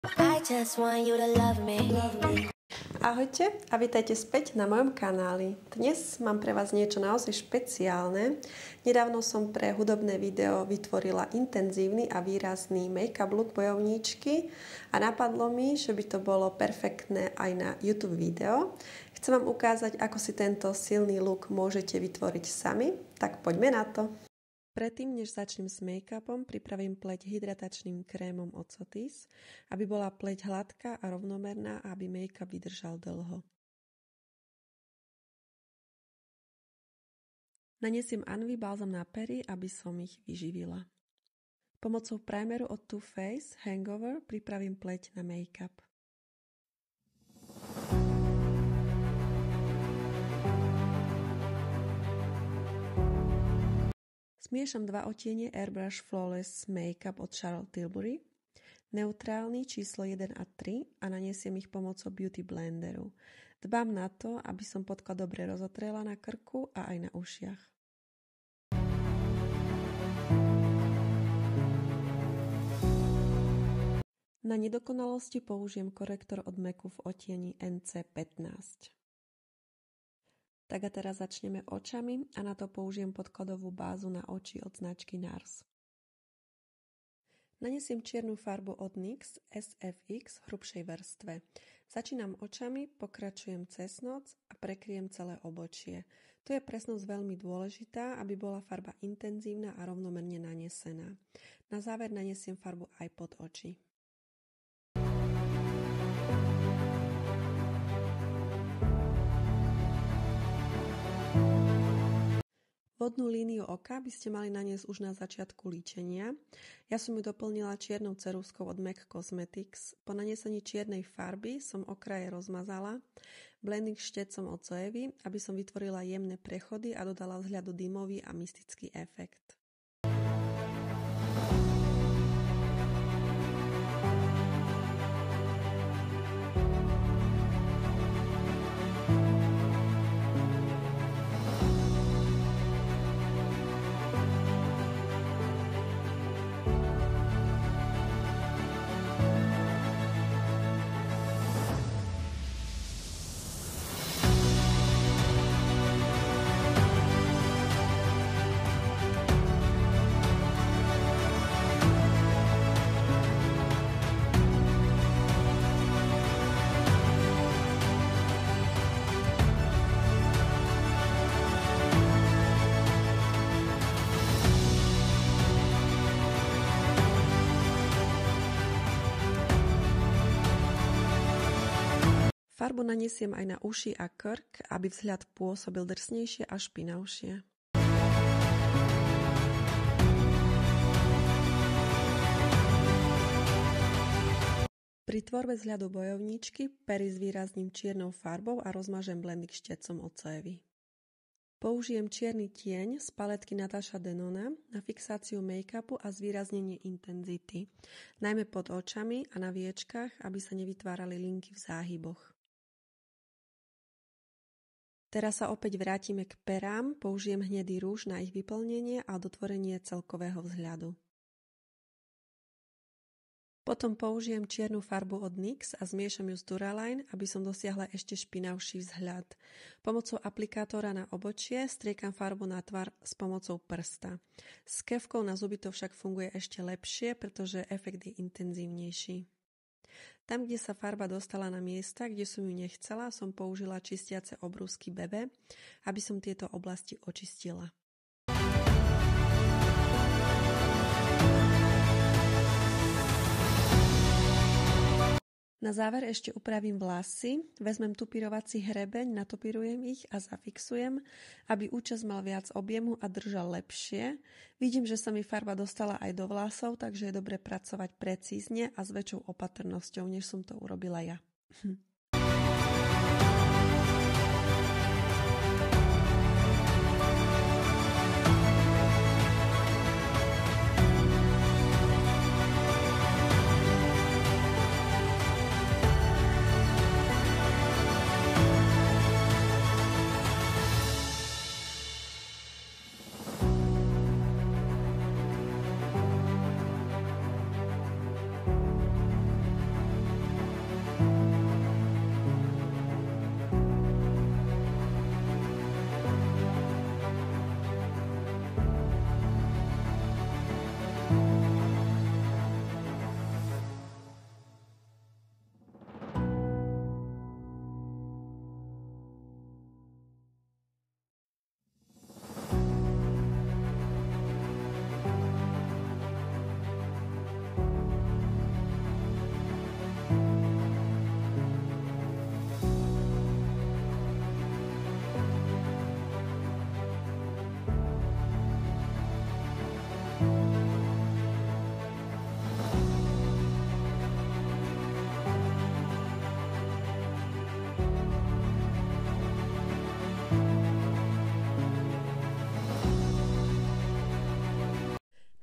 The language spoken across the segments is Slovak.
I just want you to love me. Ahojte a vítajte späť na mojom kanáli. Dnes mám pre vás niečo naozaj špeciálne. Nedávno som pre hudobné video vytvorila intenzívny a výrazný make-up look bojovníčky a napadlo mi, že by to bolo perfektné aj na YouTube video. Chcem vám ukázať, ako si tento silný look môžete vytvoriť sami, tak poďme na to. Predtým, než začnem s make-upom, pripravím pleť hydratačným krémom od Sotis, aby bola pleť hladká a rovnomerná a aby make-up vydržal dlho. Naniesiem Anvi balzam na pery, aby som ich vyživila. Pomocou primeru od Too Faced Hangover pripravím pleť na make-up. Zmiešam 2 odtiene Airbrush Flawless Makeup od Charlotte Tilbury, neutrálny číslo 1 a 3 a naniesiem ich pomocou Beauty Blenderu. Dbám na to, aby som podklad dobre rozotrela na krku a aj na ušiach. Na nedokonalosti použijem korektor od MACu v odtieni NC15. Tak a teraz začneme očami a na to použijem podkladovú bázu na oči od značky NARS. Nanesiem čiernu farbu od NYX SFX v hrubšej vrstve. Začínam očami, pokračujem cez noc a prekryjem celé obočie. Tu je presnosť veľmi dôležitá, aby bola farba intenzívna a rovnomerne nanesená. Na záver nanesiem farbu aj pod oči. Vodnú líniu oka by ste mali naniesť už na začiatku líčenia. Ja som ju doplnila čiernou ceruzkou od MAC Cosmetics. Po nanesení čiernej farby som okraje rozmazala blending štecom od Zoevy, aby som vytvorila jemné prechody a dodala vzhľadu dymový a mystický efekt. Farbu naniesiem aj na uši a krk, aby vzhľad pôsobil drsnejšie a špinavšie. Pri tvorbe vzhľadu bojovníčky pery zvýrazním čiernou farbou a rozmažem blending štecom od Zoevy. Použijem čierny tieň z paletky Natasha Denona na fixáciu make-upu a zvýraznenie intenzity, najmä pod očami a na viečkách, aby sa nevytvárali linky v záhyboch. Teraz sa opäť vrátime k perám, použijem hnedý rúž na ich vyplnenie a dotvorenie celkového vzhľadu. Potom použijem čiernu farbu od NYX a zmiešam ju s Duraline, aby som dosiahla ešte špinavší vzhľad. Pomocou aplikátora na obočie striekam farbu na tvar s pomocou prsta. S kefkou na zuby to však funguje ešte lepšie, pretože efekt je intenzívnejší. Tam, kde sa farba dostala na miesta, kde som ju nechcela, som použila čistiace obrúsky Bebe, aby som tieto oblasti očistila. Na záver ešte upravím vlasy, vezmem tupírovací hrebeň, natopírujem ich a zafixujem, aby účes mal viac objemu a držal lepšie. Vidím, že sa mi farba dostala aj do vlasov, takže je dobre pracovať precízne a s väčšou opatrnosťou, než som to urobila ja.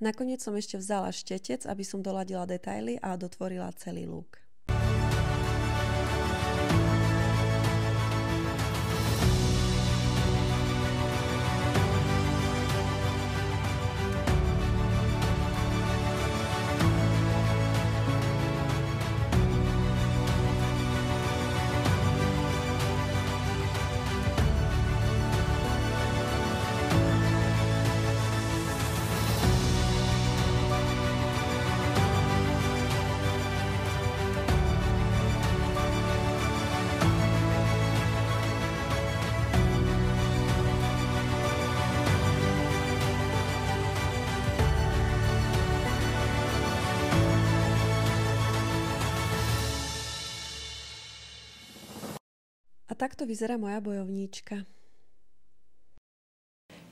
Nakoniec som ešte vzala štetec, aby som doladila detaily a dotvorila celý look. A takto vyzerá moja bojovníčka.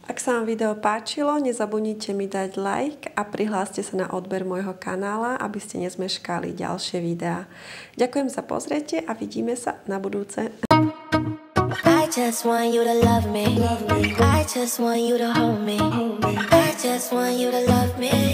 Ak sa vám video páčilo, nezabudnite mi dať like a prihláste sa na odber môjho kanála, aby ste nezmeškali ďalšie videá. Ďakujem za pozretie a vidíme sa na budúce. I just want you to love me. I just want you to hold me. I just want you to love me.